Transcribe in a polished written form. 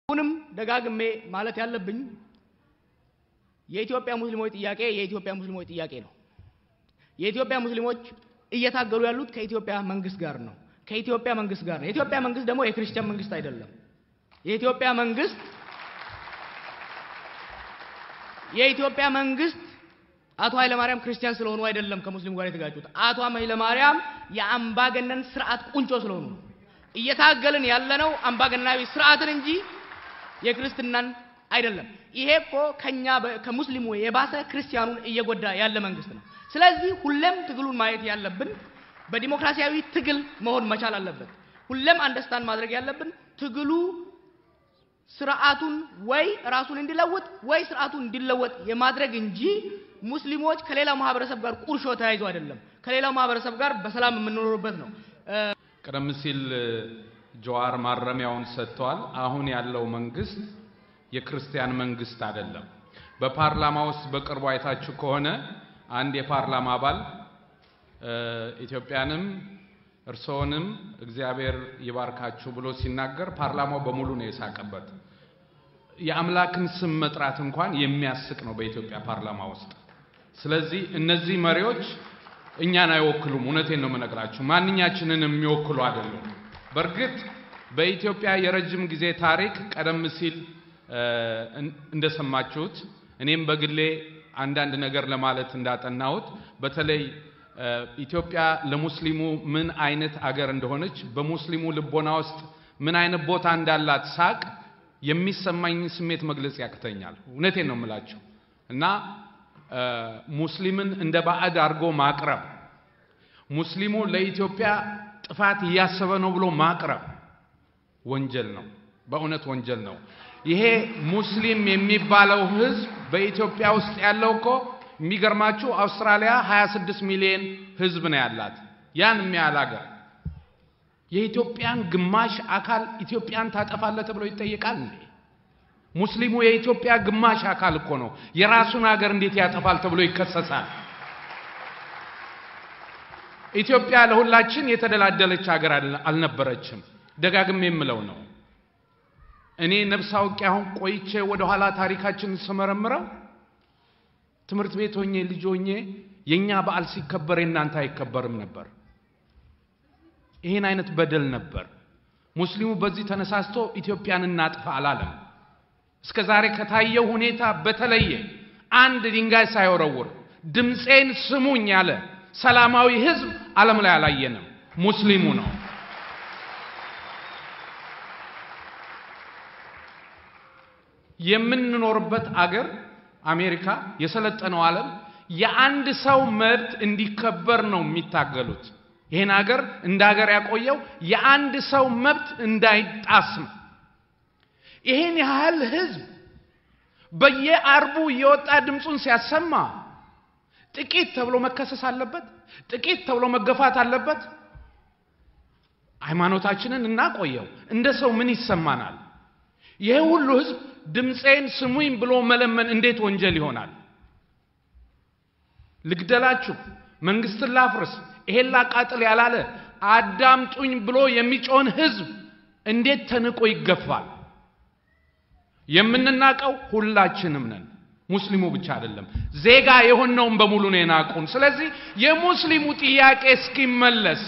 ሁንም ደጋግሜ ማለት ያለብኝ የኢትዮጵያ ሙስሊሞች ጥያቄ የኢትዮጵያ ሙስሊሞች ጥያቄ ነው። የኢትዮጵያ ሙስሊሞች እየታገሉ ያሉት ከኢትዮጵያ መንግስት ጋር ነው። ከኢትዮጵያ መንግስት ጋር ነው። የኢትዮጵያ መንግስት ደግሞ የክርስቲያን መንግስት አይደለም። የኢትዮጵያ መንግስት አቶ ኃይለ ማርያም ክርስቲያን ስለሆኑ አይደለም ከሙስሊም ጋር የተጋጩት። አቶ ኃይለ ማርያም የአምባገነን ስርዓት ቁንጮ ስለሆኑ እየታገልን ያለነው አምባገነናዊ ስርዓትን እንጂ የክርስትናን አይደለም። ይሄ እኮ ከኛ ከሙስሊሙ የባሰ ክርስቲያኑን እየጎዳ ያለ መንግስት ነው። ስለዚህ ሁሌም ትግሉን ማየት ያለብን በዲሞክራሲያዊ ትግል መሆን መቻል አለበት። ሁሌም አንደርስታንድ ማድረግ ያለብን ትግሉ ስርዓቱን ወይ ራሱን እንዲለውጥ ወይ ስርዓቱን እንዲለወጥ የማድረግ እንጂ ሙስሊሞች ከሌላ ማህበረሰብ ጋር ቁርሾ ተያይዞ አይደለም። ከሌላ ማህበረሰብ ጋር በሰላም የምንኖርበት ነው። ቀደም ሲል ጀዋር ማረሚያውን ሰጥቷል። አሁን ያለው መንግስት የክርስቲያን መንግስት አይደለም። በፓርላማ ውስጥ በቅርቡ አይታችሁ ከሆነ አንድ የፓርላማ አባል ኢትዮጵያንም እርሶንም እግዚአብሔር ይባርካችሁ ብሎ ሲናገር ፓርላማው በሙሉ ነው የሳቀበት። የአምላክን ስም መጥራት እንኳን የሚያስቅ ነው በኢትዮጵያ ፓርላማ ውስጥ። ስለዚህ እነዚህ መሪዎች እኛን አይወክሉም። እውነቴን ነው የምነግራችሁ። ማንኛችንን የሚወክሉ አይደሉም። በርግጥ በኢትዮጵያ የረጅም ጊዜ ታሪክ ቀደም ሲል እንደሰማችሁት እኔም በግሌ አንዳንድ ነገር ለማለት እንዳጠናሁት በተለይ ኢትዮጵያ ለሙስሊሙ ምን አይነት አገር እንደሆነች በሙስሊሙ ልቦና ውስጥ ምን አይነት ቦታ እንዳላት ሳቅ የሚሰማኝ ስሜት መግለጽ ያክተኛል። እውነቴን ነው የምላችሁ። እና ሙስሊምን እንደ ባዕድ አድርጎ ማቅረብ፣ ሙስሊሙ ለኢትዮጵያ ጥፋት እያሰበ ነው ብሎ ማቅረብ ወንጀል ነው። በእውነት ወንጀል ነው። ይሄ ሙስሊም የሚባለው ህዝብ በኢትዮጵያ ውስጥ ያለው እኮ የሚገርማችሁ አውስትራሊያ 26 ሚሊዮን ህዝብ ነው ያላት። ያን የሚያህል ሀገር የኢትዮጵያን ግማሽ አካል ኢትዮጵያን ታጠፋለህ ተብሎ ይጠየቃል እንዴ? ሙስሊሙ የኢትዮጵያ ግማሽ አካል እኮ ነው። የራሱን ሀገር እንዴት ያጠፋል ተብሎ ይከሰሳል? ኢትዮጵያ ለሁላችን የተደላደለች ሀገር አልነበረችም። ደጋግሜ የምለው ነው። እኔ ነፍስ አውቄ አሁን ቆይቼ ወደ ኋላ ታሪካችንን ስመረምረው ትምህርት ቤት ሆኜ ልጅ ሆኜ የኛ በዓል ሲከበር እናንተ አይከበርም ነበር። ይሄን አይነት በደል ነበር። ሙስሊሙ በዚህ ተነሳስቶ ኢትዮጵያን እናጥፋ አላለም። እስከ ዛሬ ከታየው ሁኔታ በተለየ አንድ ድንጋይ ሳይወረውር ድምጼን ስሙኝ ያለ ሰላማዊ ህዝብ ዓለም ላይ አላየንም። ሙስሊሙ ነው። የምንኖርበት አገር አሜሪካ የሰለጠነው ዓለም የአንድ ሰው መብት እንዲከበር ነው የሚታገሉት። ይሄን ሀገር እንደ ሀገር ያቆየው የአንድ ሰው መብት እንዳይጣስ ነው። ይሄን ያህል ህዝብ በየአርቡ የወጣ ድምጹን ሲያሰማ ጥቂት ተብሎ መከሰስ አለበት? ጥቂት ተብሎ መገፋት አለበት? ሃይማኖታችንን እናቆየው። እንደ ሰው ምን ይሰማናል? ይሄ ሁሉ ህዝብ ድምጼን ስሙኝ ብሎ መለመን እንዴት ወንጀል ይሆናል? ልግደላችሁ፣ መንግስትን ላፍርስ፣ ይሄን ላቃጥል ያላለ አዳምጡኝ ብሎ የሚጮን ህዝብ እንዴት ተንቆ ይገፋል? የምንናቀው ሁላችንም ነን። ሙስሊሙ ብቻ አይደለም። ዜጋ የሆነውን በሙሉ ነው የናቁን። ስለዚህ የሙስሊሙ ጥያቄ እስኪመለስ